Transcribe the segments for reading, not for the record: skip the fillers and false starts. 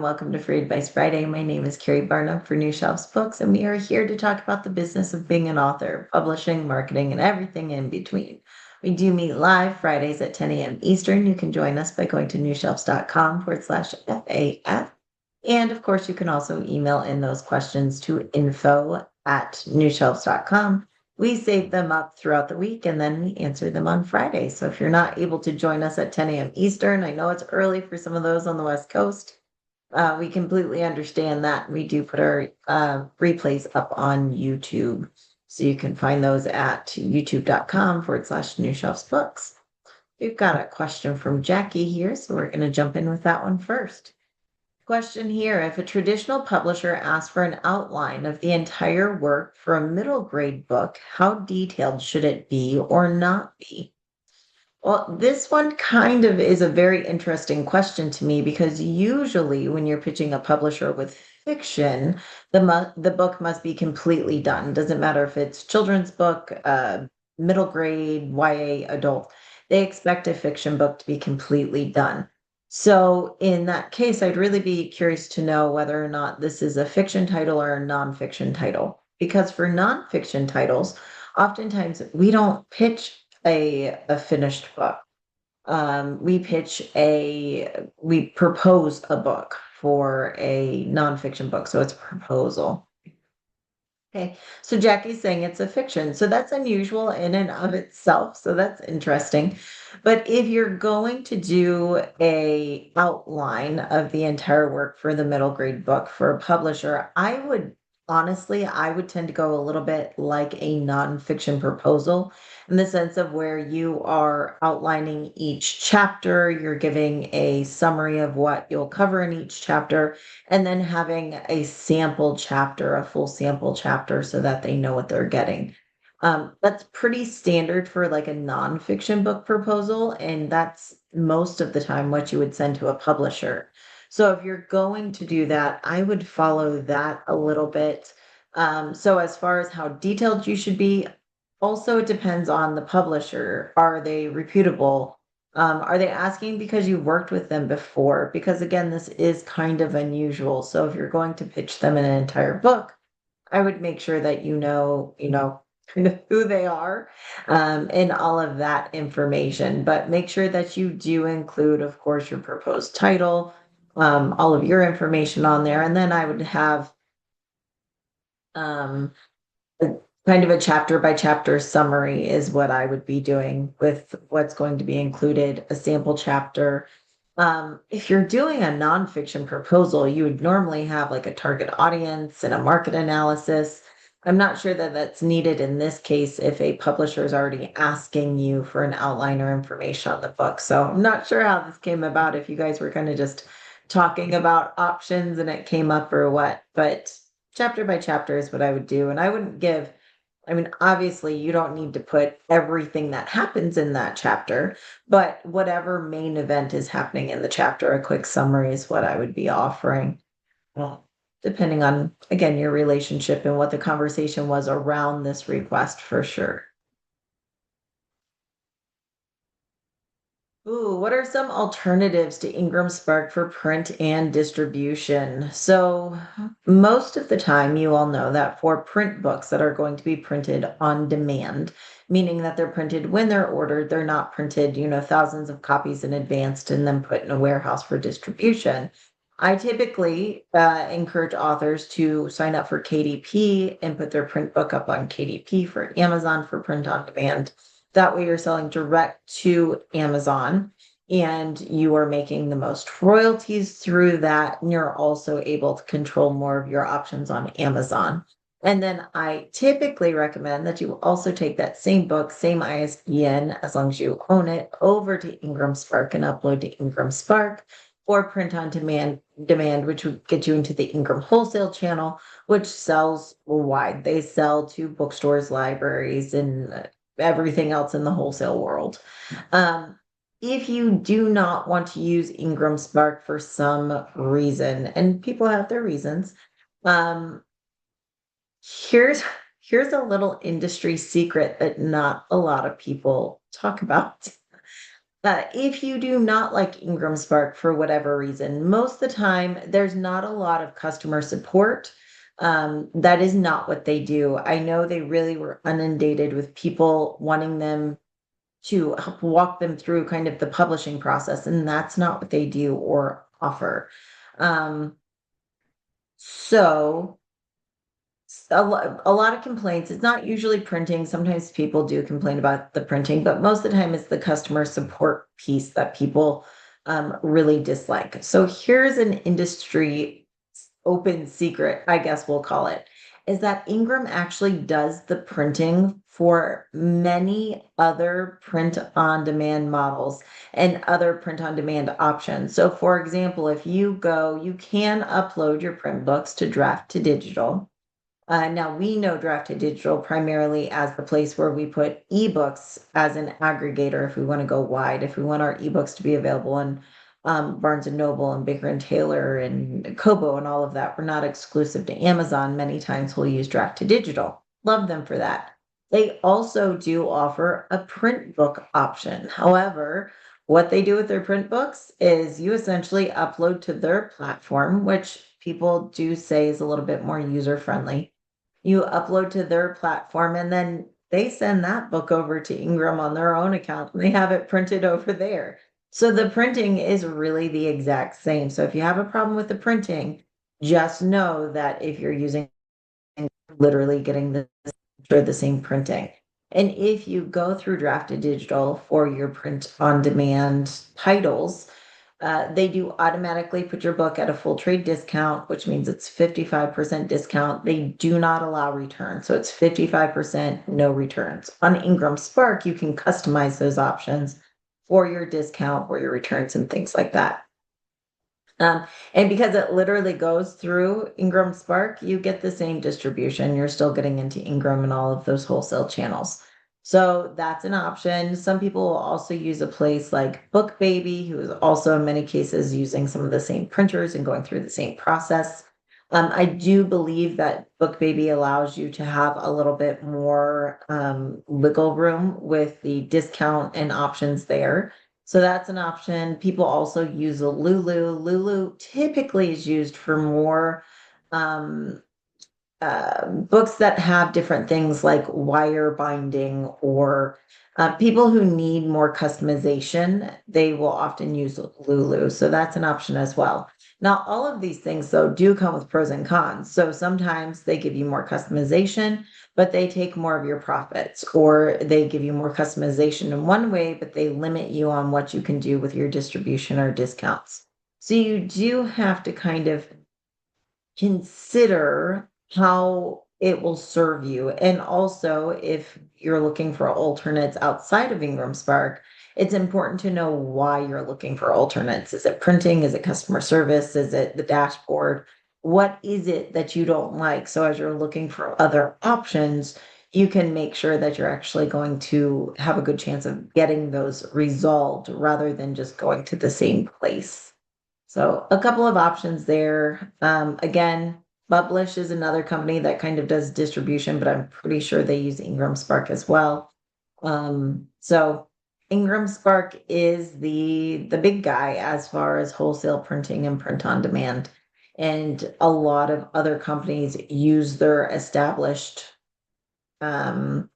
Welcome to Free Advice Friday. My name is Keri Barnum for New Shelves Books, and we are here to talk about the business of being an author, publishing, marketing, and everything in between. We do meet live Fridays at 10 a.m. Eastern. You can join us by going to newshelves.com/FAF. And of course, you can also email in those questions to info@newshelves.com. We save them up throughout the week and then we answer them on Friday. So if you're not able to join us at 10 a.m. Eastern, I know it's early for some of those on the West Coast. We completely understand that. We do put our replays up on YouTube. So you can find those at youtube.com/New Shelves Books. We've got a question from Jackie here, so we're going to jump in with that one first. Question here: if a traditional publisher asks for an outline of the entire work for a middle grade book, how detailed should it be or not be? Well, this one kind of is a very interesting question to me because usually when you're pitching a publisher with fiction, the book must be completely done. Doesn't matter if it's children's book, middle grade, YA, adult. They expect a fiction book to be completely done. So in that case, I'd really be curious to know whether or not this is a fiction title or a nonfiction title. Because for nonfiction titles, oftentimes we don't pitch a finished book. We propose a book for a nonfiction book, so it's a proposal. Okay, so Jackie's saying it's a fiction, so that's unusual in and of itself, so that's interesting. But if you're going to do a outline of the entire work for the middle grade book for a publisher, I would tend to go a little bit like a nonfiction proposal in the sense of where you are outlining each chapter, you're giving a summary of what you'll cover in each chapter, and then having a sample chapter, a full sample chapter, so that they know what they're getting. That's pretty standard for like a nonfiction book proposal, and that's most of the time what you would send to a publisher. So if you're going to do that, I would follow that a little bit. So as far as how detailed you should be, also it depends on the publisher. Are they reputable? Are they asking because you worked with them before? Because again, this is kind of unusual. So if you're going to pitch them an entire book, I would make sure that kind of who they are, and all of that information. But make sure that you do include, of course, your proposed title, all of your information on there. And then I would have um, kind of a chapter by chapter summary is what I would be doing with what's going to be included, a sample chapter. If you're doing a nonfiction proposal, you would normally have like a target audience and a market analysis. I'm not sure that that's needed in this case if a publisher is already asking you for an outline or information on the book. So I'm not sure how this came about, if you guys were kind of just talking about options and it came up or what, but chapter by chapter is what I would do. And I wouldn't give I mean, obviously, you don't need to put everything that happens in that chapter, but whatever main event is happening in the chapter, a quick summary is what I would be offering. Well, depending on, again, your relationship and what the conversation was around this request for sure. Ooh, what are some alternatives to Ingram Spark for print and distribution? So, most of the time, you all know that for print books that are going to be printed on demand, meaning that they're printed when they're ordered, they're not printed, thousands of copies in advance and then put in a warehouse for distribution. I typically encourage authors to sign up for KDP and put their print book up on KDP for Amazon for print on demand. That way you're selling direct to Amazon and you are making the most royalties through that. And you're also able to control more of your options on Amazon. And then I typically recommend that you also take that same book, same ISBN, as long as you own it, over to Ingram Spark and upload to Ingram Spark or print on demand, which would get you into the Ingram wholesale channel, which sells wide. They sell to bookstores, libraries, and everything else in the wholesale world. If you do not want to use Ingram Spark for some reason, and people have their reasons, um, here's here's a little industry secret that not a lot of people talk about. If you do not like Ingram Spark for whatever reason, most of the time there's not a lot of customer support. That is not what they do. I know they really were inundated with people wanting them to help walk them through kind of the publishing process, and that's not what they do or offer. Um, so a lot of complaints. It's not usually printing. Sometimes people do complain about the printing, but most of the time it's the customer support piece that people really dislike. So here's an industry open secret, I guess we'll call it, is that Ingram actually does the printing for many other print on demand models and other print on demand options. So for example, if you go, you can upload your print books to draft to digital. Now we know Draft to Digital primarily as the place where we put ebooks as an aggregator if we want to go wide, if we want our ebooks to be available in Barnes and Noble and Baker and Taylor and Kobo and all of that. We're not exclusive to Amazon. Many times we'll use Draft to Digital. Love them for that. They also do offer a print book option. However, what they do with their print books is you essentially upload to their platform, which people do say is a little bit more user friendly. You upload to their platform and then they send that book over to Ingram on their own account and they have it printed over there. So the printing is really the exact same. So if you have a problem with the printing, just know that if you're using literally getting the same printing. And if you go through Drafted Digital for your print on demand titles, they do automatically put your book at a full trade discount, which means it's 55% discount. They do not allow returns. So it's 55%, no returns. On Ingram Spark, you can customize those options for your discount or your returns and things like that. And because it literally goes through Ingram Spark, you get the same distribution. You're still getting into Ingram and all of those wholesale channels. So that's an option. Some people will also use a place like BookBaby, who is also in many cases using some of the same printers and going through the same process. I do believe that BookBaby allows you to have a little bit more wiggle room with the discount and options there. So that's an option. People also use a Lulu. Lulu typically is used for more um, books that have different things like wire binding or people who need more customization, they will often use Lulu. So that's an option as well. Now, all of these things, though, do come with pros and cons. So sometimes they give you more customization, but they take more of your profits, or they give you more customization in one way, but they limit you on what you can do with your distribution or discounts. So you do have to kind of consider how it will serve you. And also, if you're looking for alternates outside of Ingram Spark, it's important to know why you're looking for alternates. Is it printing? Is it customer service? Is it the dashboard? What is it that you don't like? So as you're looking for other options, you can make sure that you're actually going to have a good chance of getting those resolved rather than just going to the same place. So a couple of options there. Again, Publish is another company that kind of does distribution, but I'm pretty sure they use Ingram Spark as well. So Ingram Spark is the big guy as far as wholesale printing and print on demand. And a lot of other companies use their established um,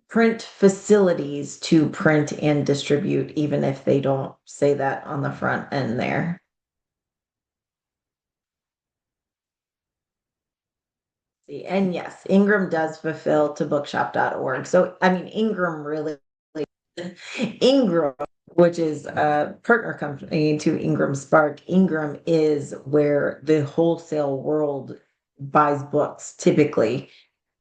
print facilities to print and distribute, even if they don't say that on the front end there. And yes, Ingram does fulfill to bookshop.org. So, I mean, Ingram really, Ingram, which is a partner company to Ingram Spark, Ingram is where the wholesale world buys books typically.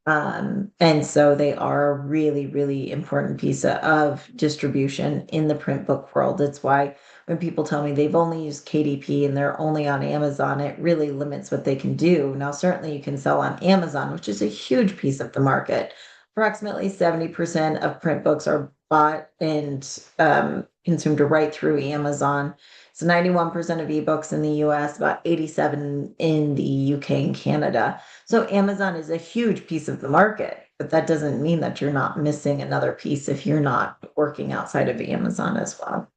And so they are a really, really important piece of distribution in the print book world. It's why when people tell me they've only used KDP and they're only on Amazon, it really limits what they can do. Now, certainly you can sell on Amazon, which is a huge piece of the market. Approximately 70% of print books are bought and consumed right through Amazon. So 91% of ebooks in the US, about 87 in the UK and Canada. So Amazon is a huge piece of the market. but that doesn't mean that you're not missing another piece if you're not working outside of Amazon as well.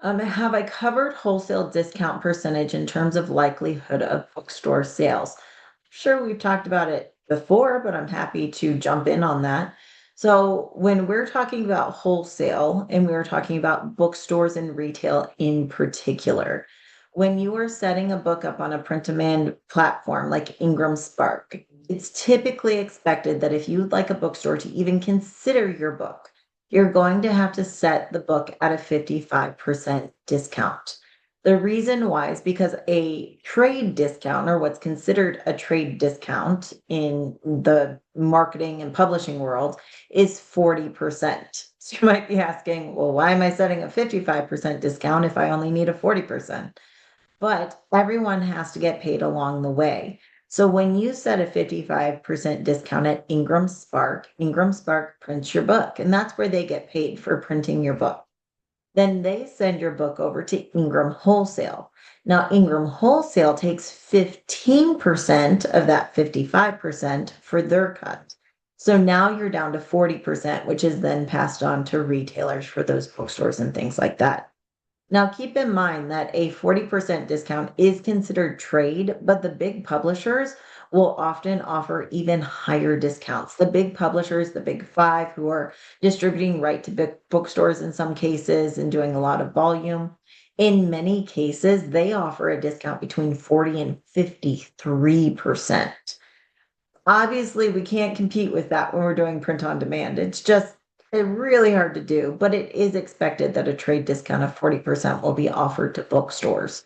Have I covered wholesale discount percentage in terms of likelihood of bookstore sales? Sure, we've talked about it before, but I'm happy to jump in on that. So, when we're talking about wholesale and we're talking about bookstores and retail in particular, when you are setting a book up on a print-on-demand platform like Ingram Spark, it's typically expected that if you'd like a bookstore to even consider your book, you're going to have to set the book at a 55% discount. The reason why is because a trade discount, or what's considered a trade discount in the marketing and publishing world, is 40%. So you might be asking, well, why am I setting a 55% discount if I only need a 40%? But everyone has to get paid along the way. So when you set a 55% discount at Ingram Spark prints your book, and that's where they get paid for printing your book. Then they send your book over to Ingram Wholesale. Now, Ingram Wholesale takes 15% of that 55% for their cut. So now you're down to 40%, which is then passed on to retailers for those bookstores and things like that. Now, keep in mind that a 40% discount is considered trade, but the big publishers will often offer even higher discounts. The big publishers, the big five, who are distributing right to bookstores in some cases and doing a lot of volume, in many cases, they offer a discount between 40 and 53%. Obviously, we can't compete with that when we're doing print on demand. It's just really hard to do, but it is expected that a trade discount of 40% will be offered to bookstores.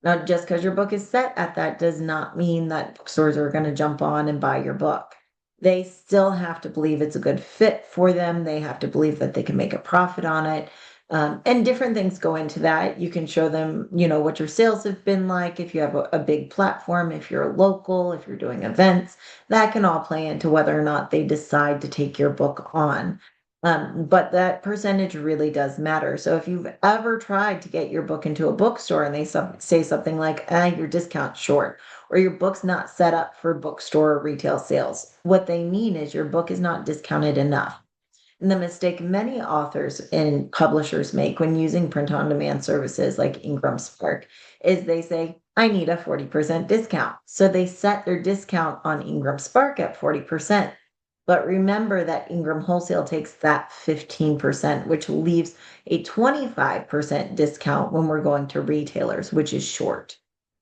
Now, just because your book is set at that does not mean that bookstores are going to jump on and buy your book. They still have to believe it's a good fit for them. They have to believe that they can make a profit on it. And different things go into that. You can show them, what your sales have been like. If you have a big platform, if you're local, if you're doing events, that can all play into whether or not they decide to take your book on. But that percentage really does matter. So if you've ever tried to get your book into a bookstore and they say something like, your discount's short, or your book's not set up for bookstore or retail sales, what they mean is your book is not discounted enough. And the mistake many authors and publishers make when using print on demand services like Ingram Spark is they say, I need a 40% discount. So they set their discount on Ingram Spark at 40%. But remember that Ingram Wholesale takes that 15%, which leaves a 25% discount when we're going to retailers, which is short.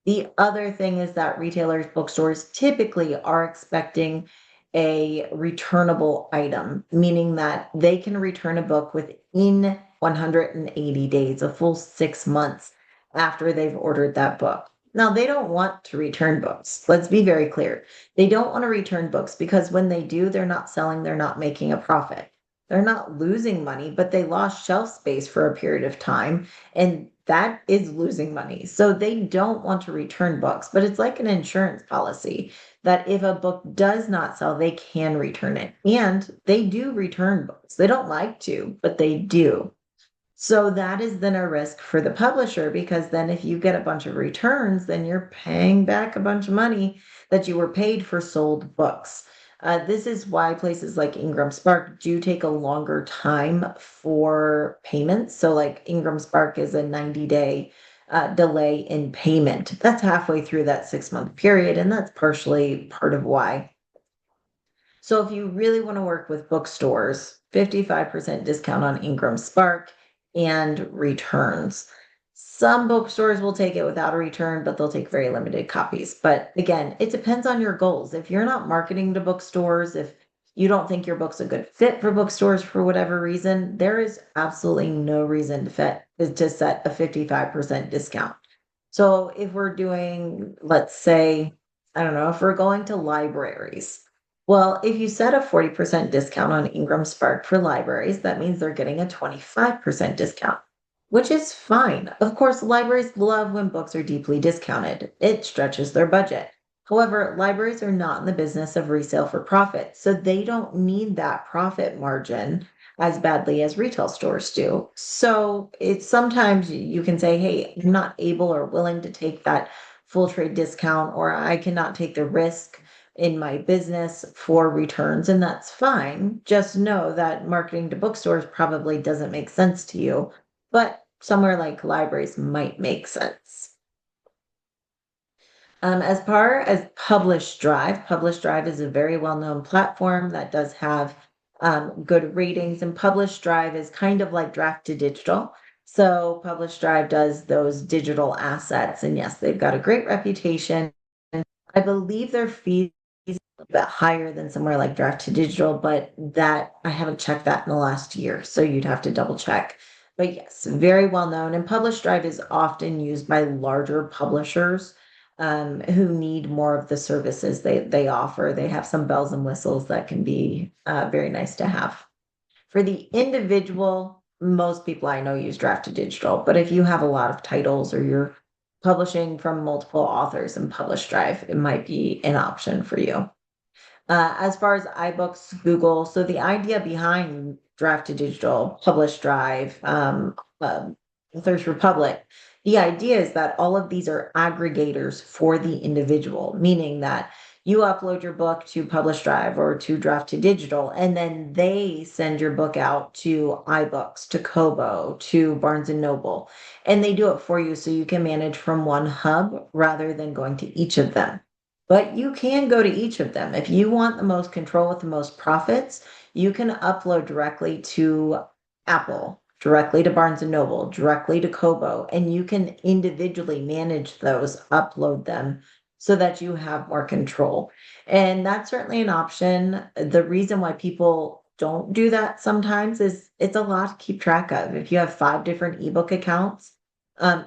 The other thing is that retailers, bookstores typically are expecting a returnable item, meaning that they can return a book within 180 days, a full 6 months after they've ordered that book. Now, they don't want to return books. Let's be very clear. They don't want to return books because when they do, they're not selling, they're not making a profit. They're not losing money, but they lost shelf space for a period of time, and that is losing money. So they don't want to return books, but it's like an insurance policy that if a book does not sell, they can return it. And they do return books. They don't like to, but they do. So that is then a risk for the publisher because then if you get a bunch of returns, then you're paying back a bunch of money that you were paid for sold books. This is why places like Ingram Spark do take a longer time for payments. So, like Ingram Spark is a 90-day delay in payment. That's halfway through that 6 month period, and that's partially part of why. So if you really want to work with bookstores, 55% discount on Ingram Spark and returns. Some bookstores will take it without a return, but they'll take very limited copies. But again, it depends on your goals. If you're not marketing to bookstores, if you don't think your book's a good fit for bookstores for whatever reason, there is absolutely no reason to set a 55% discount. So if we're doing, let's say, I don't know, if we're going to libraries, well, if you set a 40% discount on Ingram Spark for libraries, that means they're getting a 25% discount, which is fine. Of course, libraries love when books are deeply discounted. It stretches their budget. However, libraries are not in the business of resale for profit, so they don't need that profit margin as badly as retail stores do. So it's sometimes you can say, hey, I'm not able or willing to take that full trade discount, or I cannot take the risk in my business for returns, and that's fine. Just know that marketing to bookstores probably doesn't make sense to you, but somewhere like libraries might make sense. As far as Publish Drive is a very well-known platform that does have good ratings, and Publish Drive is kind of like Draft to Digital. So Publish Drive does those digital assets, and yes, they've got a great reputation. I believe their fees a bit higher than somewhere like Draft to Digital, but that I haven't checked that in the last year, so you'd have to double check. But yes, very well known, and Publish Drive is often used by larger publishers who need more of the services they offer. They have some bells and whistles that can be very nice to have. For the individual, most people I know use Draft to Digital, but if you have a lot of titles or you're publishing from multiple authors in Publish Drive, it might be an option for you. As far as iBooks, Google, so the idea behind Draft to Digital, Publish Drive, Authors Republic, the idea is that all of these are aggregators for the individual, meaning that you upload your book to Publish Drive or to Draft to Digital, and then they send your book out to iBooks, to Kobo, to Barnes and Noble, and they do it for you so you can manage from one hub rather than going to each of them. But you can go to each of them. If you want the most control with the most profits, you can upload directly to Apple, directly to Barnes and Noble, directly to Kobo, and you can individually manage those, upload them so that you have more control. And that's certainly an option. The reason why people don't do that sometimes is it's a lot to keep track of. If you have 5 different ebook accounts,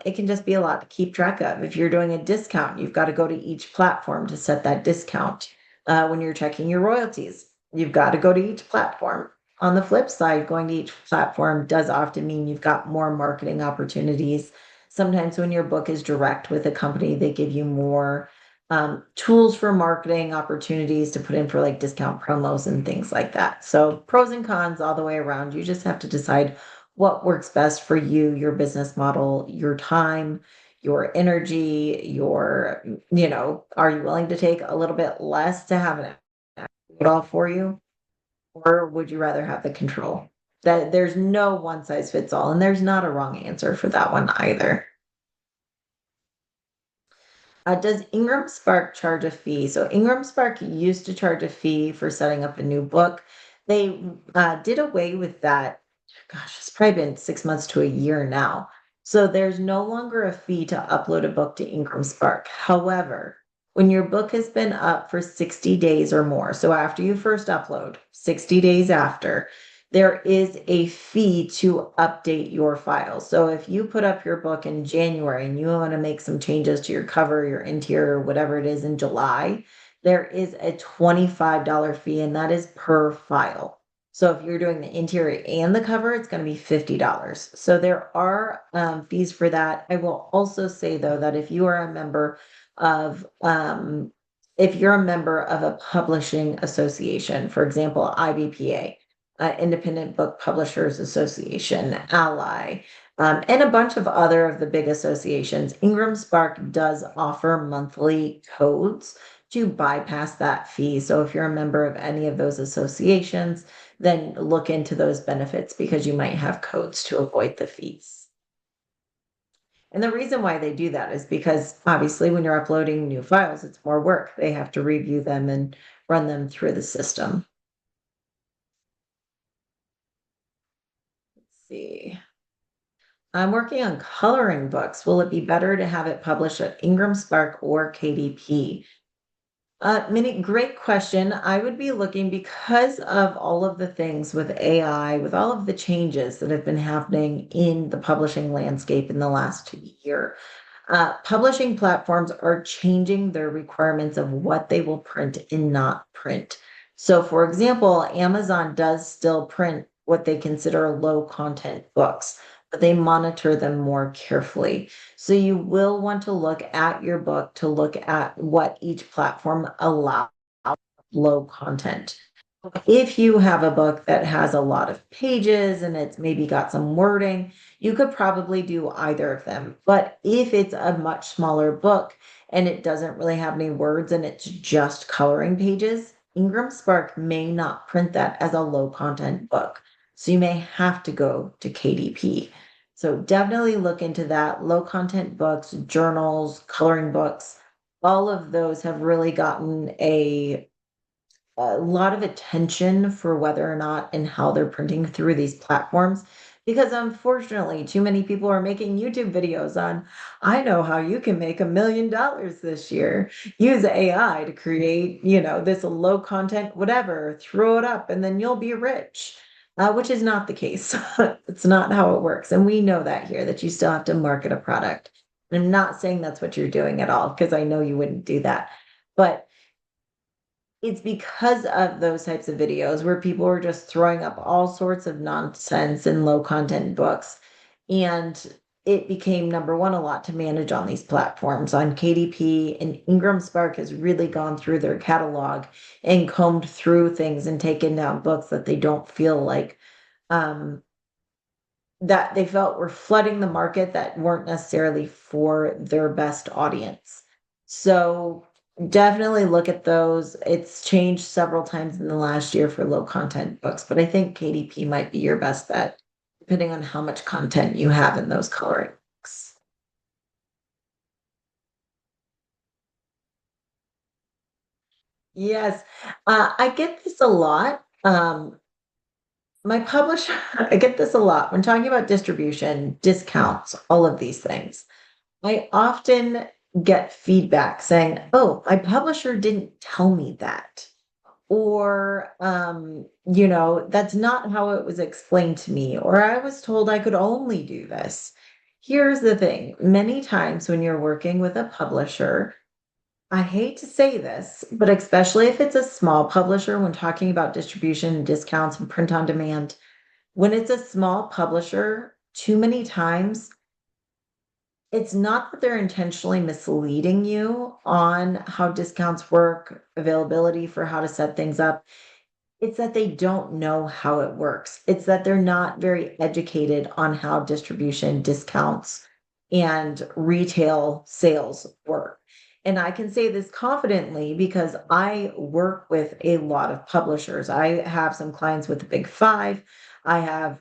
it can just be a lot to keep track of. If you're doing a discount, you've got to go to each platform to set that discount. When you're checking your royalties, you've got to go to each platform. On the flip side, going to each platform does often mean you've got more marketing opportunities. Sometimes when your book is direct with a company, they give you more tools for marketing opportunities to put in for like discount promos and things like that. So pros and cons all the way around. You just have to decide what works best for you, your business model, your time, your energy, are you willing to take a little bit less to have it all for you? Or would you rather have the control? That there's no one size fits all, and there's not a wrong answer for that one either. Does Ingram Spark charge a fee? So Ingram Spark used to charge a fee for setting up a new book. They did away with that. Gosh, it's probably been 6 months to a year now. So there's no longer a fee to upload a book to Ingram Spark. However, when your book has been up for 60 days or more, so after you first upload, 60 days after, there is a fee to update your files. So if you put up your book in January and you want to make some changes to your cover, your interior, whatever it is in July, there is a $25 fee, and that is per file. So if you're doing the interior and the cover, it's going to be $50. So there are fees for that. I will also say though that of if you're a member of a publishing association, for example, IBPA, Independent Book Publishers Association, Ally, and a bunch of other of the big associations, Ingram Spark does offer monthly codes to bypass that fee. So if you're a member of any of those associations, then look into those benefits because you might have codes to avoid the fees. And the reason why they do that is because obviously when you're uploading new files, it's more work. They have to review them and run them through the system. Let's see. I'm working on coloring books. Will it be better to have it published at Ingram Spark or KDP? Minnie, great question. I would be looking because of all of the things with AI, with all of the changes that have been happening in the publishing landscape in the last year. Publishing platforms are changing their requirements of what they will print and not print. So, for example, Amazon does still print what they consider low content books, but they monitor them more carefully. So, you will want to look at your book to look at what each platform allows low content. If you have a book that has a lot of pages and it's maybe got some wording, you could probably do either of them. But if it's a much smaller book and it doesn't really have any words and it's just coloring pages, Ingram Spark may not print that as a low content book. So you may have to go to KDP. So definitely look into that. Low content books, journals, coloring books, all of those have really gotten a lot of attention for whether or not and how they're printing through these platforms because unfortunately too many people are making YouTube videos on I know how you can make $1 million this year. Use AI to create, this low content, whatever, throw it up and then you'll be rich. Which is not the case. It's not how it works. And we know that here, that you still have to market a product. And I'm not saying that's what you're doing at all, because I know you wouldn't do that. But it's because of those types of videos where people are just throwing up all sorts of nonsense and low content books. And it became number one a lot to manage on these platforms on KDP, and Ingram Spark has really gone through their catalog and combed through things and taken down books that they don't feel like um, that they felt were flooding the market that weren't necessarily for their best audience. So definitely look at those. It's changed several times in the last year for low content books, but I think KDP might be your best bet, depending on how much content you have in those coloring books. Yes, I get this a lot. My publisher, I get this a lot when talking about distribution, discounts, all of these things. I often get feedback saying, "Oh, my publisher didn't tell me that." Or, "That's not how it was explained to me," or "I was told I could only do this." Here's the thing, many times when you're working with a publisher, I hate to say this, but especially if it's a small publisher, when talking about distribution and discounts and print on demand, when it's a small publisher, too many times it's not that they're intentionally misleading you on how discounts work, availability for how to set things up. It's that they don't know how it works. It's that they're not very educated on how distribution, discounts, and retail sales work. And I can say this confidently because I work with a lot of publishers. I have some clients with the big five. I have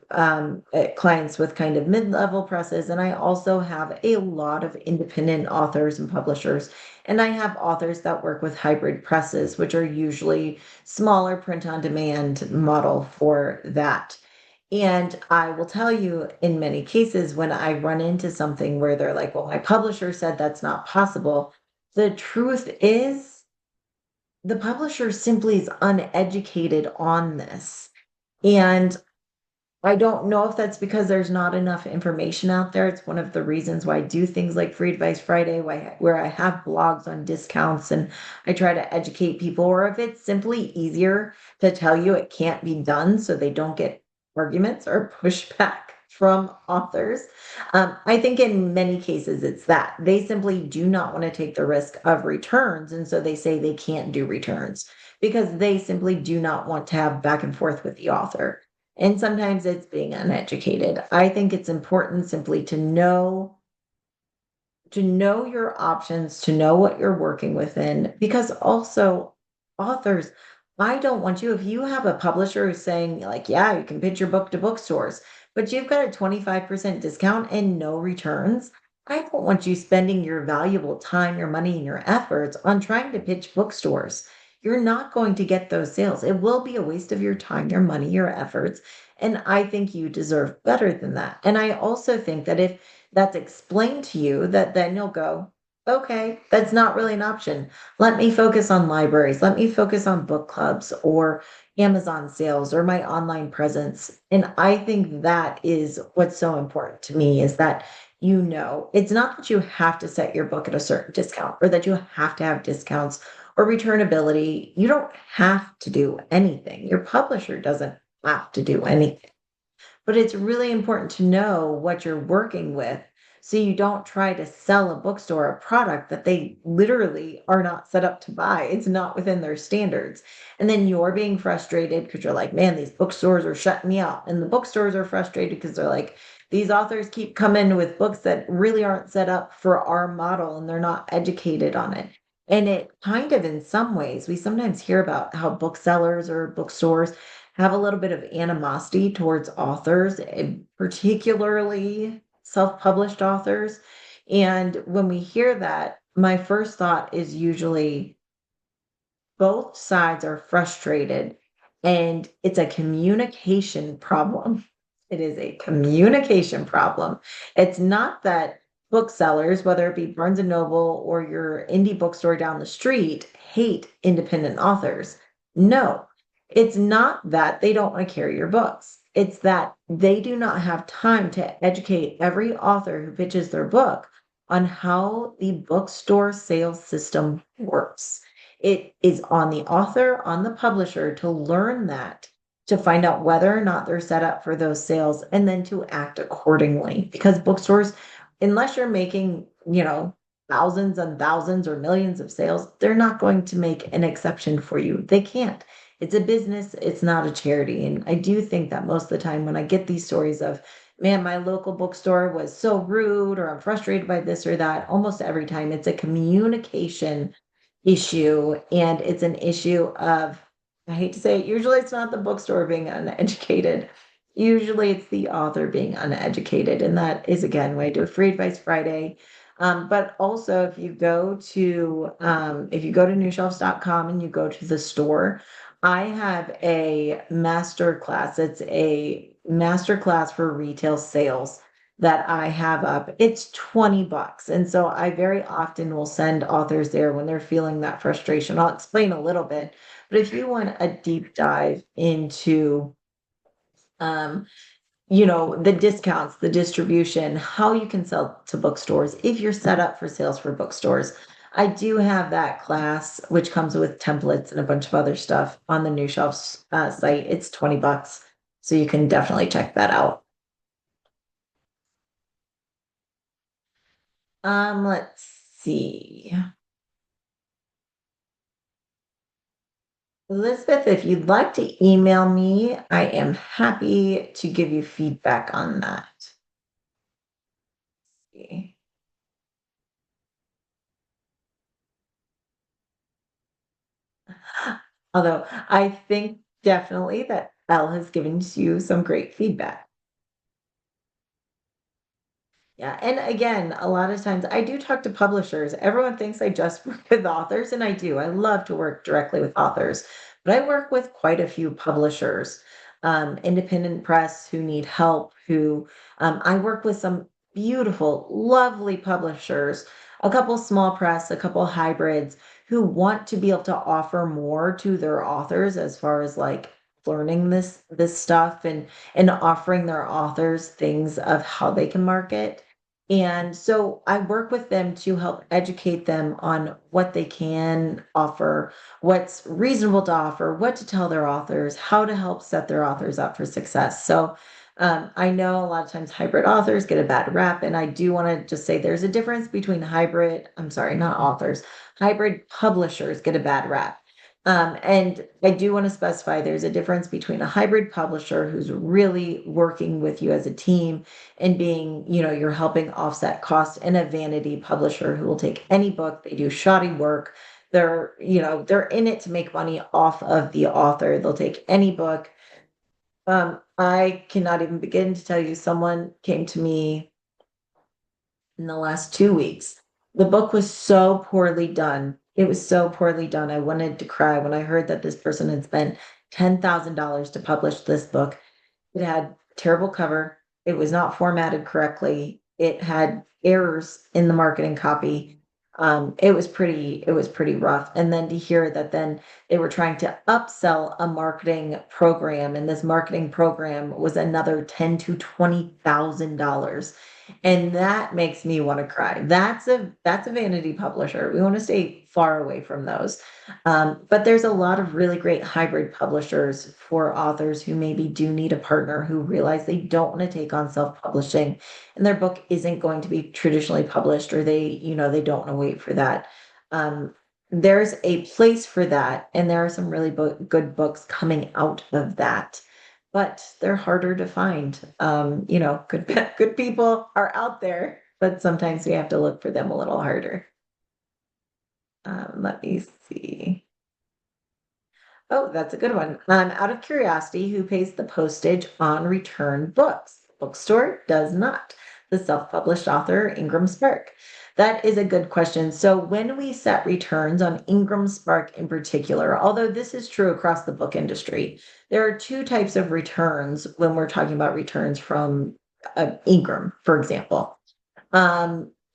clients with kind of mid-level presses, and I also have a lot of independent authors and publishers. And I have authors that work with hybrid presses, which are usually smaller print on demand model for that. And I will tell you, in many cases, when I run into something where they're like, well, my publisher said that's not possible, the truth is the publisher simply is uneducated on this. And I don't know if that's because there's not enough information out there. It's one of the reasons why I do things like Free Advice Friday, where I have blogs on discounts and I try to educate people, or if it's simply easier to tell you it can't be done so they don't get arguments or pushback from authors. I think in many cases it's that they simply do not want to take the risk of returns. And so they say they can't do returns because they simply do not want to have back and forth with the author. And sometimes it's being uneducated. I think it's important simply to know your options, to know what you're working within, because also authors, I don't want you, if you have a publisher who's saying, like, yeah, you can pitch your book to bookstores, but you've got a 25% discount and no returns. I don't want you spending your valuable time, your money, and your efforts on trying to pitch bookstores. You're not going to get those sales. It will be a waste of your time, your money, your efforts. And I think you deserve better than that. And I also think that if that's explained to you, that then you'll go, okay, that's not really an option. Let me focus on libraries. Let me focus on book clubs or Amazon sales or my online presence. And I think that is what's so important to me, is that it's not that you have to set your book at a certain discount or that you have to have discounts or returnability. You don't have to do anything. Your publisher doesn't have to do anything, but it's really important to know what you're working with, So you don't try to sell a bookstore a product that they literally are not set up to buy. It's not within their standards. And then you're being frustrated because you're like, man, these bookstores are shutting me out. And the bookstores are frustrated because they're like, these authors keep coming with books that really aren't set up for our model and they're not educated on it. And it kind of, in some ways, we sometimes hear about how booksellers or bookstores have a little bit of animosity towards authors, particularly self-published authors. And when we hear that, my first thought is usually both sides are frustrated and it's a communication problem. It is a communication problem. It's not that booksellers, whether it be Barnes and Noble or your indie bookstore down the street, hate independent authors. No, it's not that they don't want to carry your books. It's that they do not have time to educate every author who pitches their book on how the bookstore sales system works. It is on the author, on the publisher to learn that, to find out whether or not they're set up for those sales, and then to act accordingly. Because bookstores, unless you're making, thousands and thousands or millions of sales, they're not going to make an exception for you. They can't. It's a business, it's not a charity. And I do think that most of the time when I get these stories of, man, my local bookstore was so rude, or I'm frustrated by this or that, almost every time it's a communication issue, and it's an issue of, I hate to say it, usually it's not the bookstore being uneducated. Usually it's the author being uneducated. And that is, again, why I do a free advice Friday. But also if you go to newshelves.com and you go to the store, I have a master class. It's a master class for retail sales that I have up. It's $20. And so I very often will send authors there when they're feeling that frustration. I'll explain a little bit, but if you want a deep dive into um, the discounts, the distribution, how you can sell to bookstores, if you're set up for sales for bookstores, I do have that class, which comes with templates and a bunch of other stuff on the New Shelves site. It's $20. So you can definitely check that out. Let's see. Elizabeth, if you'd like to email me, I am happy to give you feedback on that. Although I think definitely that Elle has given you some great feedback. Yeah, and again, a lot of times I do talk to publishers. Everyone thinks I just work with authors, and I do. I love to work directly with authors, but I work with quite a few publishers, independent press who need help, who I work with some beautiful, lovely publishers, a couple small press, a couple hybrids who want to be able to offer more to their authors as far as like learning this stuff and offering their authors things of how they can market. And so I work with them to help educate them on what they can offer, what's reasonable to offer, what to tell their authors, how to help set their authors up for success. So I know a lot of times hybrid authors get a bad rap, and I do want to just say there's a difference between I'm sorry, not authors, hybrid publishers get a bad rap. And I do want to specify there's a difference between a hybrid publisher who's really working with you as a team and being, you're helping offset costs, and a vanity publisher who will take any book, they do shoddy work. They're in it to make money off of the author. They'll take any book. I cannot even begin to tell you, someone came to me in the last 2 weeks. The book was so poorly done. It was so poorly done. I wanted to cry when I heard that this person had spent $10,000 to publish this book. It had terrible cover. It was not formatted correctly. It had errors in the marketing copy. It was pretty rough. And then to hear that then they were trying to upsell a marketing program, and this marketing program was another $10,000 to $20,000. And that makes me want to cry. That's a vanity publisher. We want to stay far away from those. But there's a lot of really great hybrid publishers for authors who maybe do need a partner who realize they don't want to take on self-publishing and their book isn't going to be traditionally published, or they don't want to wait for that. Um, there's a place for that, and there are some really good books coming out of that, but they're harder to find. Good good people are out there, but sometimes we have to look for them a little harder. Let me see. Oh, that's a good one. Out of curiosity, who pays the postage on return books? Bookstore does not. The self-published author, Ingram Spark. That is a good question. So when we set returns on Ingram Spark in particular, although this is true across the book industry, there are two types of returns when we're talking about returns from Ingram, for example.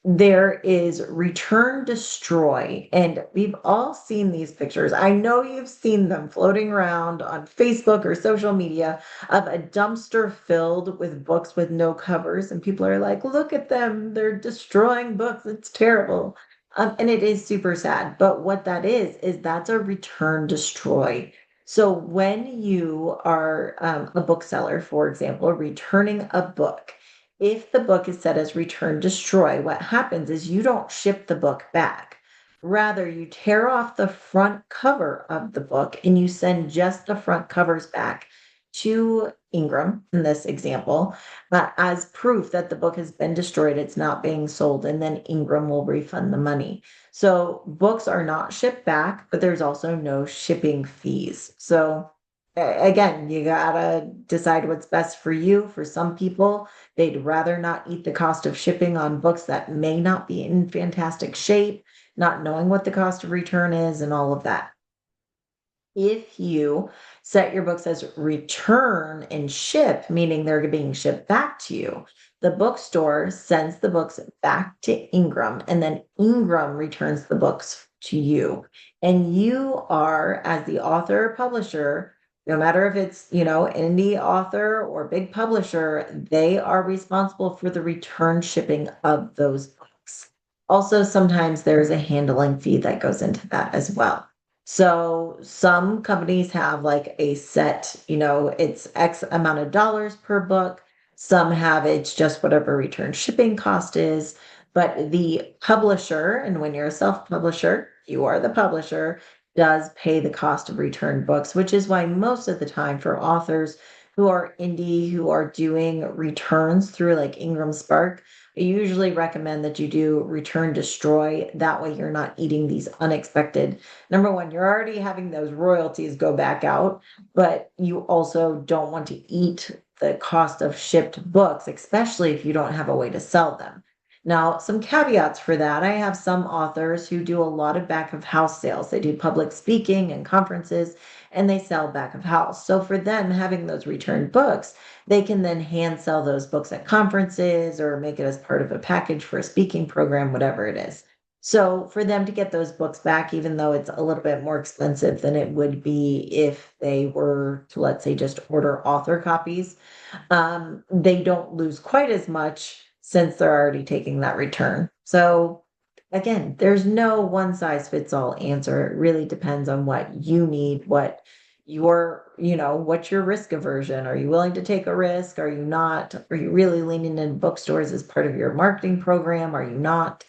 There is return destroy, and we've all seen these pictures. I know you've seen them floating around on Facebook or social media of a dumpster filled with books with no covers, and people are like, look at them, they're destroying books, it's terrible. And it is super sad. But what that is that's a return destroy. So when you are a bookseller, for example, returning a book, if the book is set as return destroy, what happens is you don't ship the book back. Rather, you tear off the front cover of the book and you send just the front covers back to Ingram in this example, as proof that the book has been destroyed, it's not being sold, and then Ingram will refund the money. So books are not shipped back, but there's also no shipping fees. So again, you gotta decide what's best for you. For some people, they'd rather not eat the cost of shipping on books that may not be in fantastic shape, not knowing what the cost of return is, and all of that. If you set your books as return and ship, meaning they're being shipped back to you, the bookstore sends the books back to Ingram, and then Ingram returns the books to you. And you are, as the author or publisher, no matter if it's, indie author or big publisher, they are responsible for the return shipping of those books. Also, sometimes there's a handling fee that goes into that as well. So some companies have like a set, it's X amount of dollars per book. Some have it's just whatever return shipping cost is. But the publisher, and when you're a self-publisher, you are the publisher, does pay the cost of return books, which is why most of the time for authors who are indie, who are doing returns through like Ingram Spark, I usually recommend that you do return destroy. That way you're not eating these unexpected. Number one, you're already having those royalties go back out, but you also don't want to eat the cost of shipped books, especially if you don't have a way to sell them. Now, some caveats for that. I have some authors who do a lot of back of house sales. They do public speaking and conferences, and they sell back of house. So for them, having those returned books, they can then hand sell those books at conferences or make it as part of a package for a speaking program, whatever it is. So for them to get those books back, even though it's a little bit more expensive than it would be if they were to, let's say, just order author copies, they don't lose quite as much since they're already taking that return. So again, there's no one size fits all answer. It really depends on what you need, what's your risk aversion? Are you willing to take a risk? Are you not? Are you really leaning in bookstores as part of your marketing program? Are you not?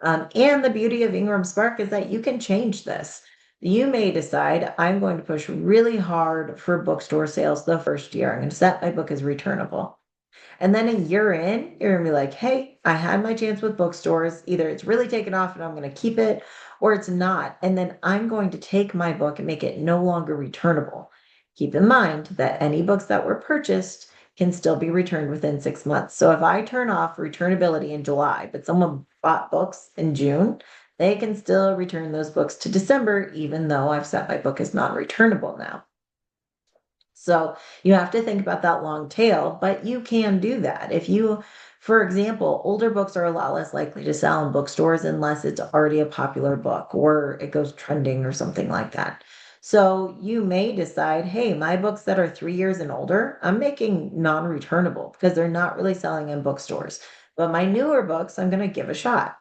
And the beauty of Ingram Spark is that you can change this. You may decide, I'm going to push really hard for bookstore sales the first year. I'm going to set my book as returnable. And then a year in, you're gonna be like, hey, I had my chance with bookstores. Either it's really taken off and I'm gonna keep it, or it's not. And then I'm going to take my book and make it no longer returnable. Keep in mind that any books that were purchased can still be returned within 6 months. So if I turn off returnability in July, but someone bought books in June, they can still return those books to December, even though I've set my book as non-returnable now. So you have to think about that long tail, but you can do that. If you, for example, older books are a lot less likely to sell in bookstores unless it's already a popular book or it goes trending or something like that. So you may decide, hey, my books that are 3 years and older, I'm making non-returnable because they're not really selling in bookstores. But my newer books, I'm going to give a shot.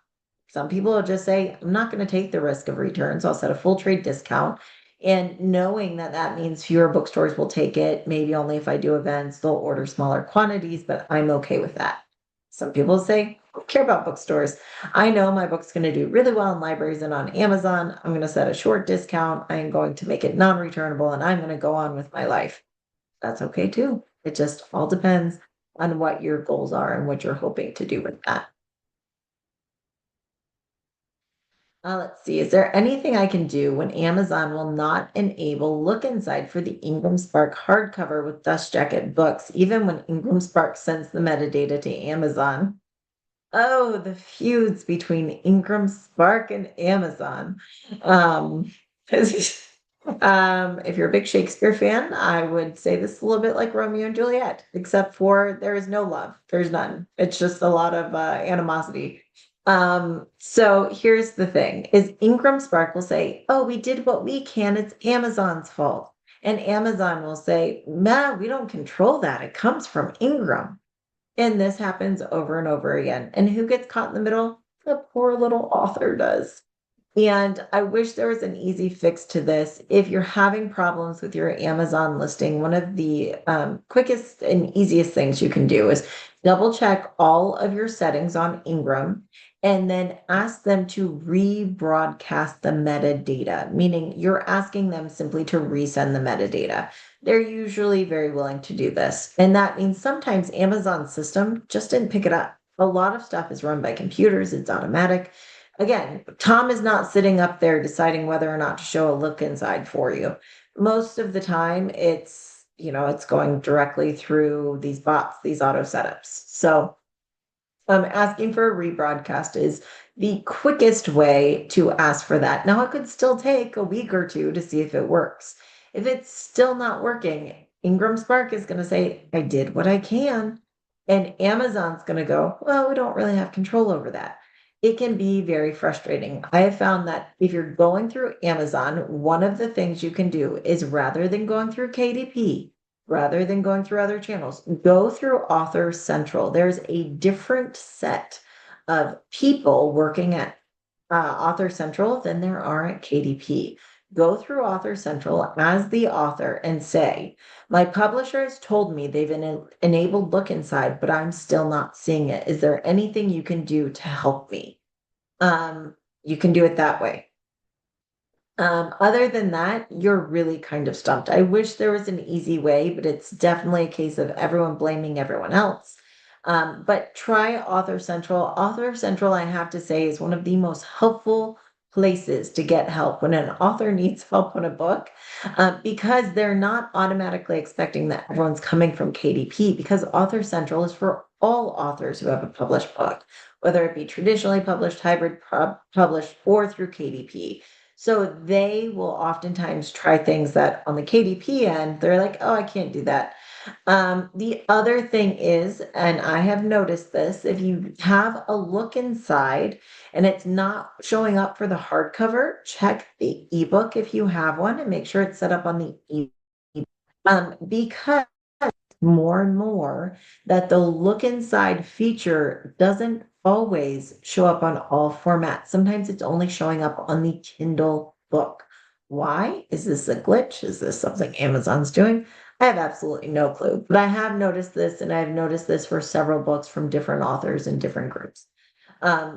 Some people will just say, I'm not going to take the risk of returns. I'll set a full trade discount. And knowing that that means fewer bookstores will take it, maybe only if I do events, they'll order smaller quantities, but I'm okay with that. Some people say, I don't care about bookstores. I know my book's going to do really well in libraries and on Amazon. I'm going to set a short discount. I am going to make it non returnable and I'm going to go on with my life. That's okay too. It just all depends on what your goals are and what you're hoping to do with that. Let's see. Is there anything I can do when Amazon will not enable look inside for the Ingram Spark hardcover with Dust Jacket books, even when Ingram Spark sends the metadata to Amazon? Oh, the feuds between Ingram Spark and Amazon. Um, if you're a big Shakespeare fan, I would say this is a little bit like Romeo and Juliet, except for there is no love. There's none. It's just a lot of animosity. So here's the thing is Ingram Spark will say, oh, we did what we can. It's Amazon's fault. And Amazon will say, man, we don't control that. It comes from Ingram. And this happens over and over again. And who gets caught in the middle? The poor little author does. And I wish there was an easy fix to this. If you're having problems with your Amazon listing, one of the quickest and easiest things you can do is double check all of your settings on Ingram and then ask them to rebroadcast the metadata, meaning you're asking them simply to resend the metadata. They're usually very willing to do this. And that means sometimes Amazon's system just didn't pick it up. A lot of stuff is run by computers, it's automatic. Again, Tom is not sitting up there deciding whether or not to show a look inside for you. Most of the time, it's going directly through these bots, these auto setups. So asking for a rebroadcast is the quickest way to ask for that. Now, it could still take a week or two to see if it works. If it's still not working, Ingram Spark is going to say, I did what I can. And Amazon's going to go, well, we don't really have control over that. It can be very frustrating. I have found that if you're going through Amazon, one of the things you can do is rather than going through KDP, rather than going through other channels, go through Author Central. There's a different set of people working at Author Central than there are at KDP. Go through Author Central as the author and say, my publisher has told me they've enabled Look Inside, but I'm still not seeing it. Is there anything you can do to help me? You can do it that way. Other than that, you're really kind of stumped. I wish there was an easy way, but it's definitely a case of everyone blaming everyone else. But try Author Central. Author Central, I have to say, is one of the most helpful places to get help when an author needs help on a book, because they're not automatically expecting that everyone's coming from KDP, because Author Central is for all authors who have a published book, whether it be traditionally published, hybrid published, or through KDP. So they will oftentimes try things that on the KDP end, they're like, oh, I can't do that. The other thing is, and I have noticed this, if you have a look inside and it's not showing up for the hardcover, check the ebook if you have one and make sure it's set up on the because more and more that the look inside feature doesn't always show up on all formats. Sometimes it's only showing up on the Kindle book. Why? Is this a glitch? Is this something Amazon's doing? I have absolutely no clue, but I have noticed this and I've noticed this for several books from different authors and different groups.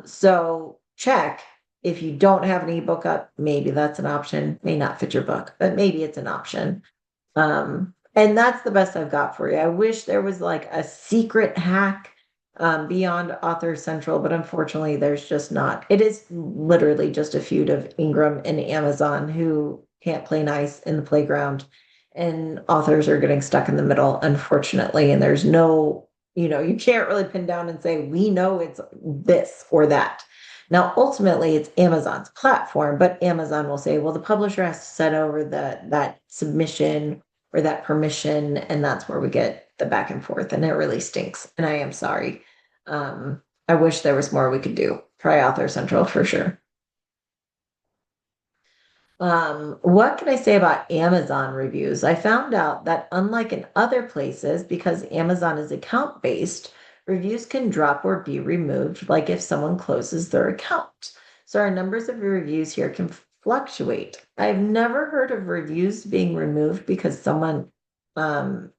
So check if you don't have an ebook up, maybe that's an option, may not fit your book, but maybe it's an option. And that's the best I've got for you. I wish there was like a secret hack beyond Author Central, but unfortunately, there's just not. It is literally just a feud of Ingram and Amazon who can't play nice in the playground, and authors are getting stuck in the middle, unfortunately. And there's no, you can't really pin down and say, we know it's this or that. Now, ultimately, it's Amazon's platform, but Amazon will say, well, the publisher has to set over that submission or that permission, and that's where we get the back and forth, and it really stinks. And I am sorry. I wish there was more we could do. Try Author Central for sure. What can I say about Amazon reviews? I found out that unlike in other places, because Amazon is account based, reviews can drop or be removed, like if someone closes their account. So our numbers of reviews here can fluctuate. I've never heard of reviews being removed because someone um,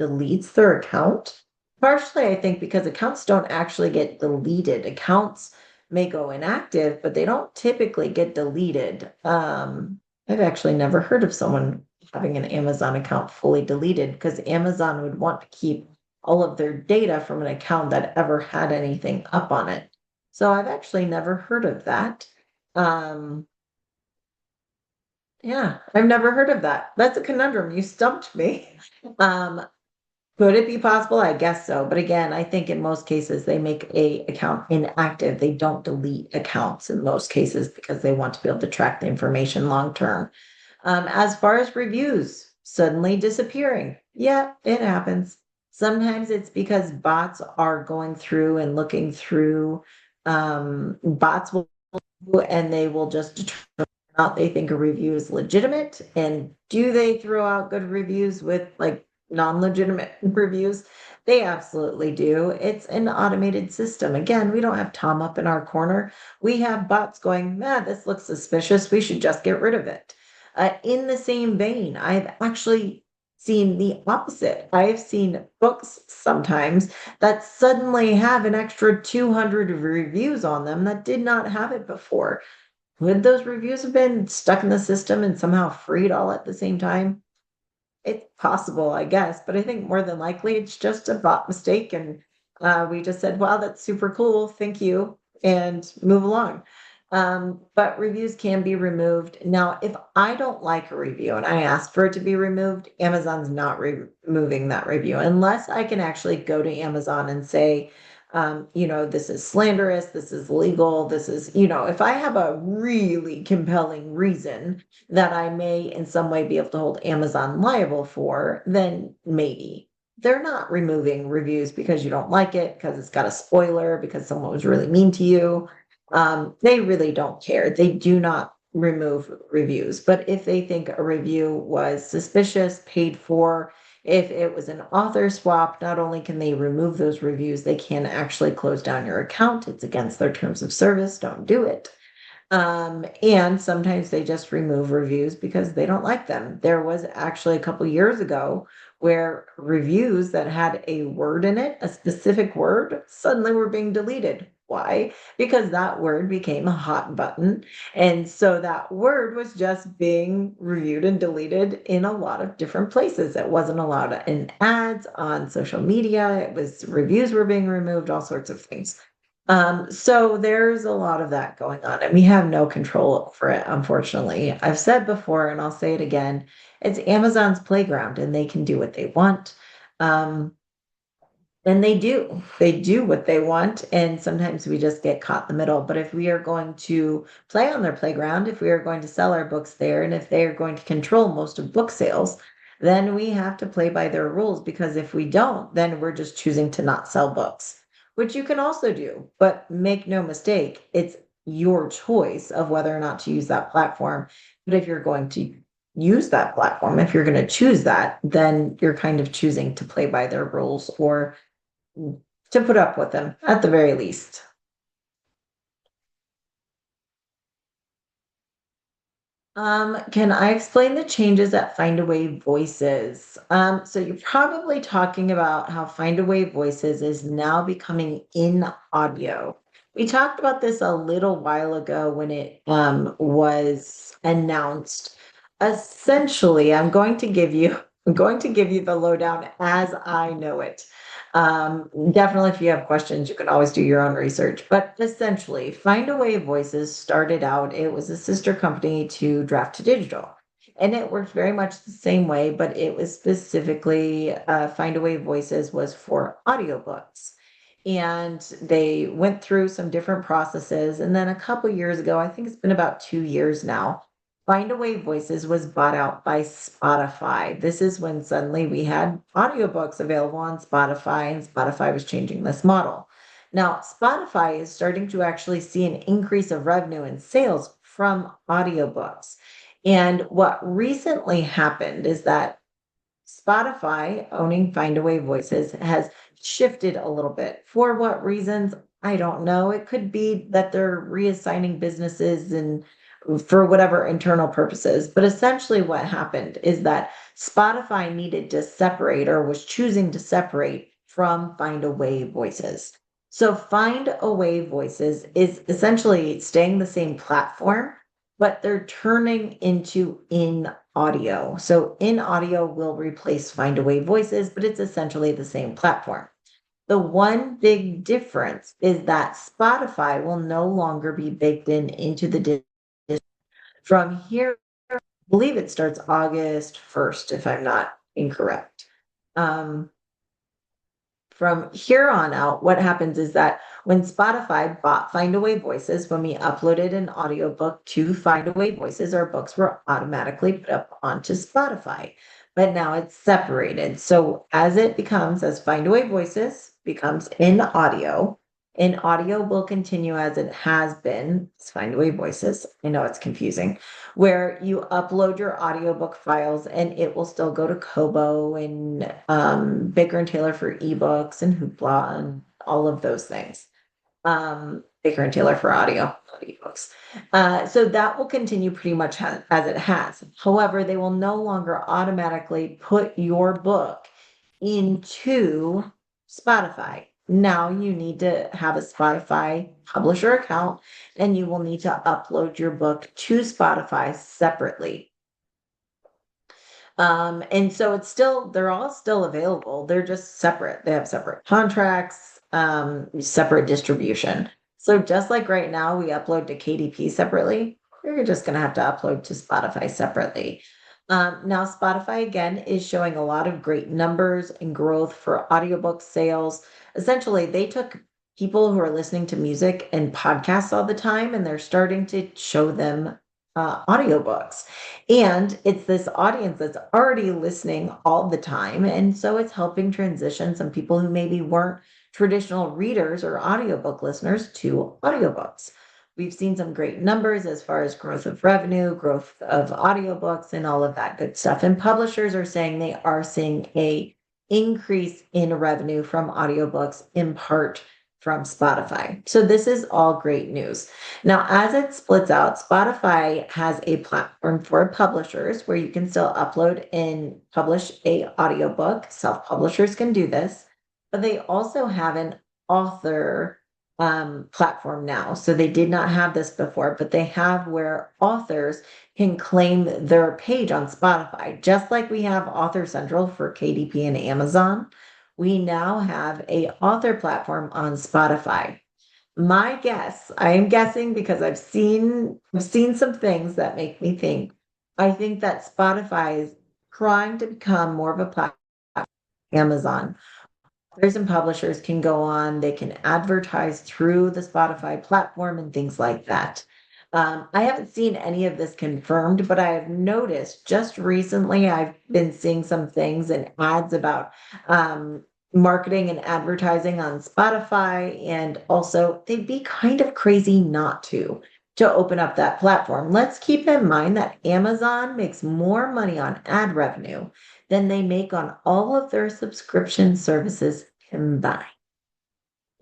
deletes their account. Partially, I think because accounts don't actually get deleted. Accounts may go inactive, but they don't typically get deleted. I've actually never heard of someone having an Amazon account fully deleted because Amazon would want to keep all of their data from an account that ever had anything up on it. So I've actually never heard of that. Um, yeah, I've never heard of that. That's a conundrum. You stumped me. Um, could it be possible? I guess so. But again, I think in most cases they make a account inactive. They don't delete accounts in most cases because they want to be able to track the information long term. As far as reviews suddenly disappearing, yeah, it happens. Sometimes it's because bots are going through and looking through. Bots will and they will just determine not they think a review is legitimate and do they throw out good reviews with like non-legitimate reviews. They absolutely do. It's an automated system. Again, we don't have Tom up in our corner. We have bots going, man, this looks suspicious, we should just get rid of it. In the same vein, I've actually seen the opposite. I've seen books sometimes that suddenly have an extra 200 reviews on them that did not have it before. Would those reviews have been stuck in the system and somehow freed all at the same time? It's possible, I guess, but I think more than likely it's just a bot mistake and we just said, wow, that's super cool, thank you, and move along. But reviews can be removed. Now, if I don't like a review and I ask for it to be removed, Amazon's not removing that review unless I can actually go to Amazon and say, this is slanderous, this is legal, this is, if I have a really compelling reason that I may in some way be able to hold Amazon liable for, then maybe. They're not removing reviews because you don't like it, because it's got a spoiler, because someone was really mean to you. They really don't care. They do not remove reviews. But if they think a review was suspicious, paid for, if it was an author swap, not only can they remove those reviews, they can actually close down your account. It's against their terms of service. Don't do it. And sometimes they just remove reviews because they don't like them. There was actually a couple years ago where reviews that had a word in it, a specific word, suddenly were being deleted. Why? Because that word became a hot button. And so that word was just being reviewed and deleted in a lot of different places. It wasn't allowed in ads, on social media. It was reviews were being removed, all sorts of things. So there's a lot of that going on, and we have no control over it, unfortunately. I've said before, and I'll say it again, it's Amazon's playground, and they can do what they want. Um, and they do. They do what they want, and sometimes we just get caught in the middle. But if we are going to play on their playground, if we are going to sell our books there, and if they are going to control most of book sales, then we have to play by their rules because if we don't, then we're just choosing to not sell books, which you can also do. But make no mistake, it's your choice of whether or not to use that platform. But if you're going to use that platform, if you're going to choose that, then you're kind of choosing to play by their rules or to put up with them at the very least. Can I explain the changes at Findaway Voices? So you're probably talking about how Findaway Voices is now becoming in audio. We talked about this a little while ago when it was announced. Essentially, I'm going to give you the lowdown as I know it. Definitely, if you have questions, you can always do your own research. But essentially, Find a Way Voices started out, it was a sister company to Draft to Digital. And it worked very much the same way, but it was specifically Find a Way Voices was for audiobooks. And they went through some different processes. And then a couple years ago, I think it's been about 2 years now, Find a Way Voices was bought out by Spotify. This is when suddenly we had audiobooks available on Spotify, and Spotify was changing this model. Now, Spotify is starting to actually see an increase of revenue and sales from audiobooks. And what recently happened is that Spotify, owning Findaway Voices, has shifted a little bit. For what reasons? I don't know. It could be that they're reassigning businesses and for whatever internal purposes. But essentially, what happened is that Spotify needed to separate or was choosing to separate from Find a Way Voices. So, Find a Way Voices is essentially staying the same platform, but they're turning into in audio. So, in audio will replace Find a Way Voices, but it's essentially the same platform. The one big difference is that Spotify will no longer be baked into the from here. I believe it starts August 1st, if I'm not incorrect. Um, from here on out, what happens is that when Spotify bought Findaway Voices, when we uploaded an audiobook to Findaway Voices, our books were automatically put up onto Spotify. But now it's separated. So as Findaway Voices becomes in audio will continue as it has been. It's Findaway Voices. I know it's confusing, where you upload your audiobook files and it will still go to Kobo and Baker and Taylor for ebooks and Hoopla and all of those things. Baker and Taylor for audio, not ebooks. So that will continue pretty much as it has. However, they will no longer automatically put your book into Spotify. Now you need to have a Spotify publisher account and you will need to upload your book to Spotify separately. And so they're all still available. They're just separate. They have separate contracts, separate distribution. So just like right now, we upload to KDP separately, you're just going to have to upload to Spotify separately. Now, Spotify again is showing a lot of great numbers and growth for audiobook sales. Essentially, they took people who are listening to music and podcasts all the time, and they're starting to show them audiobooks. And it's this audience that's already listening all the time. And so it's helping transition some people who maybe weren't traditional readers or audiobook listeners to audiobooks. We've seen some great numbers as far as growth of revenue, growth of audiobooks, and all of that good stuff. And publishers are saying they are seeing a increase in revenue from audiobooks in part from Spotify. So this is all great news. Now, as it splits out, Spotify has a platform for publishers where you can still upload and publish a audiobook. Self-publishers can do this, but they also have an author platform now. So they did not have this before, but they have where authors can claim their page on Spotify, just like we have Author Central for KDP and Amazon. We now have a author platform on Spotify. My guess, I am guessing because I've seen some things that make me think. I think that Spotify is trying to become more of a platform. Amazon authors and publishers can go on, they can advertise through the Spotify platform and things like that. I haven't seen any of this confirmed, but I have noticed just recently I've been seeing some things and ads about marketing and advertising on Spotify, and also they'd be kind of crazy not to open up that platform. Let's keep in mind that Amazon makes more money on ad revenue than they make on all of their subscription services combined.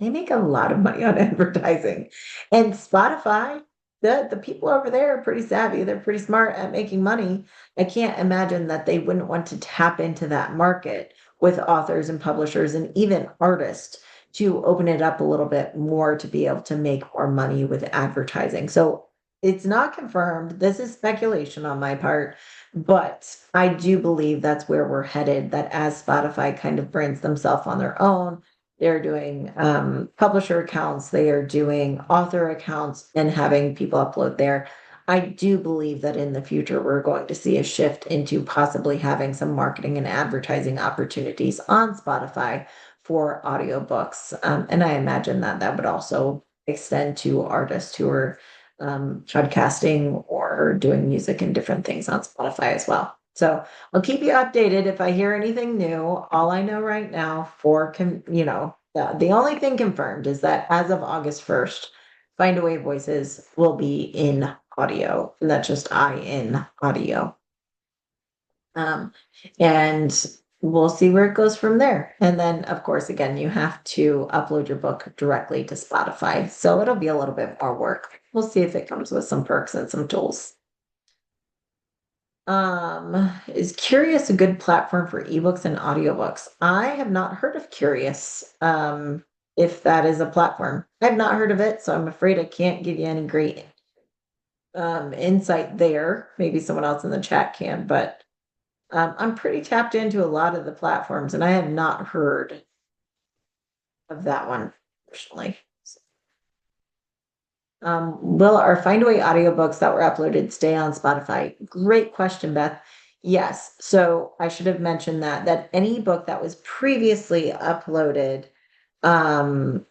They make a lot of money on advertising. And Spotify, the people over there are pretty savvy. They're pretty smart at making money. I can't imagine that they wouldn't want to tap into that market with authors and publishers and even artists to open it up a little bit more to be able to make more money with advertising. So it's not confirmed. This is speculation on my part, but I do believe that's where we're headed, that as Spotify kind of brands themselves on their own, they're doing publisher accounts, they are doing author accounts and having people upload there. I do believe that in the future, we're going to see a shift into possibly having some marketing and advertising opportunities on Spotify for audiobooks. And I imagine that that would also extend to artists who are podcasting or doing music and different things on Spotify as well. So I'll keep you updated if I hear anything new. All I know right now the only thing confirmed is that as of August 1st, Find a Way Voices will be in audio. And that's just in audio. Um, and we'll see where it goes from there. And then, of course, again, you have to upload your book directly to Spotify. So it'll be a little bit more work. We'll see if it comes with some perks and some tools. Is Curious a good platform for ebooks and audiobooks? I have not heard of Curious. If that is a platform, I've not heard of it, so I'm afraid I can't give you any great insight there. Maybe someone else in the chat can, but I'm pretty tapped into a lot of the platforms, and I have not heard of that one personally. Will our Find Away audiobooks that were uploaded stay on Spotify? Great question, Beth. Yes. So I should have mentioned that any book that was previously uploaded, um,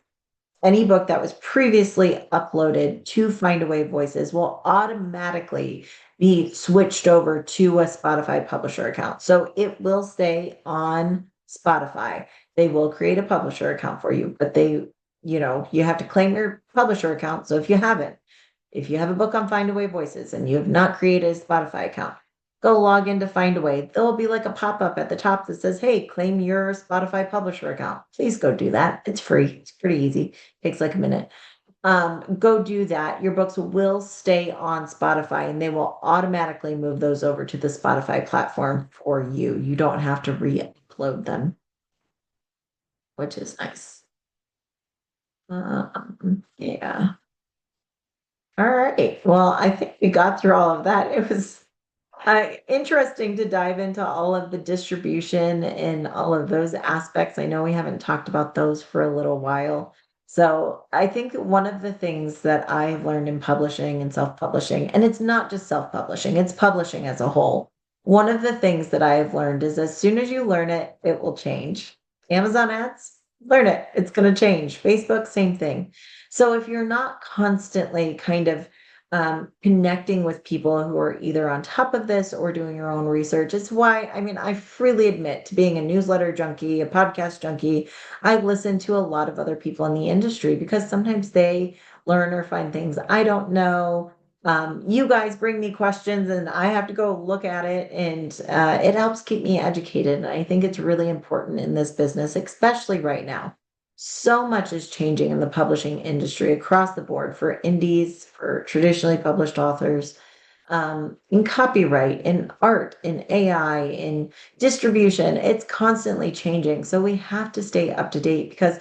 any book that was previously uploaded to Find Away Voices will automatically be switched over to a Spotify publisher account. So it will stay on Spotify. They will create a publisher account for you, but you have to claim your publisher account. So if you have a book on Find Away Voices and you have not created a Spotify account, go log into Find Away. There'll be like a pop-up at the top that says, hey, claim your Spotify publisher account. Please go do that. It's free. It's pretty easy. Takes like a minute. Go do that. Your books will stay on Spotify and they will automatically move those over to the Spotify platform for you. You don't have to re-upload them, which is nice. Yeah. All right. Well, I think we got through all of that. It was interesting to dive into all of the distribution and all of those aspects. I know we haven't talked about those for a little while. So I think one of the things that I've learned in publishing and self-publishing, and it's not just self-publishing, it's publishing as a whole. One of the things that I have learned is as soon as you learn it, it will change. Amazon ads, learn it. It's going to change. Facebook, same thing. So if you're not constantly kind of connecting with people who are either on top of this or doing your own research. It's why, I mean, I freely admit to being a newsletter junkie, a podcast junkie. I listen to a lot of other people in the industry because sometimes they learn or find things I don't know. You guys bring me questions and I have to go look at it, and it helps keep me educated. And I think it's really important in this business, especially right now. So much is changing in the publishing industry across the board for indies, for traditionally published authors, in copyright, in art, in AI, in distribution. It's constantly changing. So we have to stay up to date because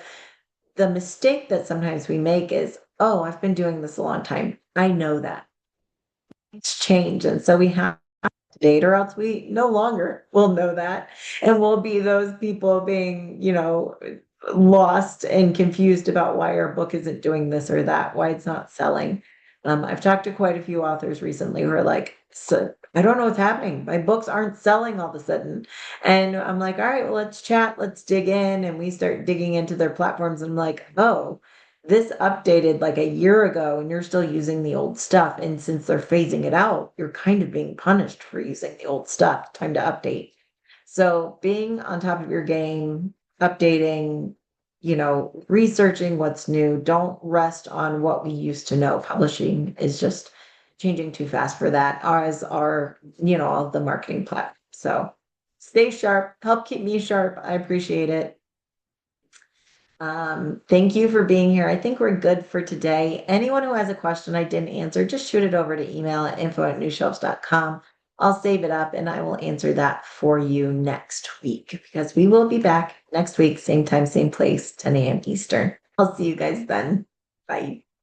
the mistake that sometimes we make is, oh, I've been doing this a long time. I know that. It's changed. And so we have date, or else we no longer will know that. And we'll be those people being, lost and confused about why our book isn't doing this or that, why it's not selling. I've talked to quite a few authors recently who are like, so I don't know what's happening. My books aren't selling all of a sudden. And I'm like, all right, well, let's chat, let's dig in. And we start digging into their platforms. And I'm like, oh, this updated like a year ago and you're still using the old stuff. And since they're phasing it out, you're kind of being punished for using the old stuff. Time to update. So being on top of your game, updating, researching what's new. Don't rest on what we used to know. Publishing is just changing too fast for that, as are, all the marketing platforms. So stay sharp, help keep me sharp. I appreciate it. Thank you for being here. I think we're good for today. Anyone who has a question I didn't answer, just shoot it over to email at info@newshelves.com. I'll save it up and I will answer that for you next week, because we will be back next week, same time, same place, 10 a.m. Eastern. I'll see you guys then. Bye.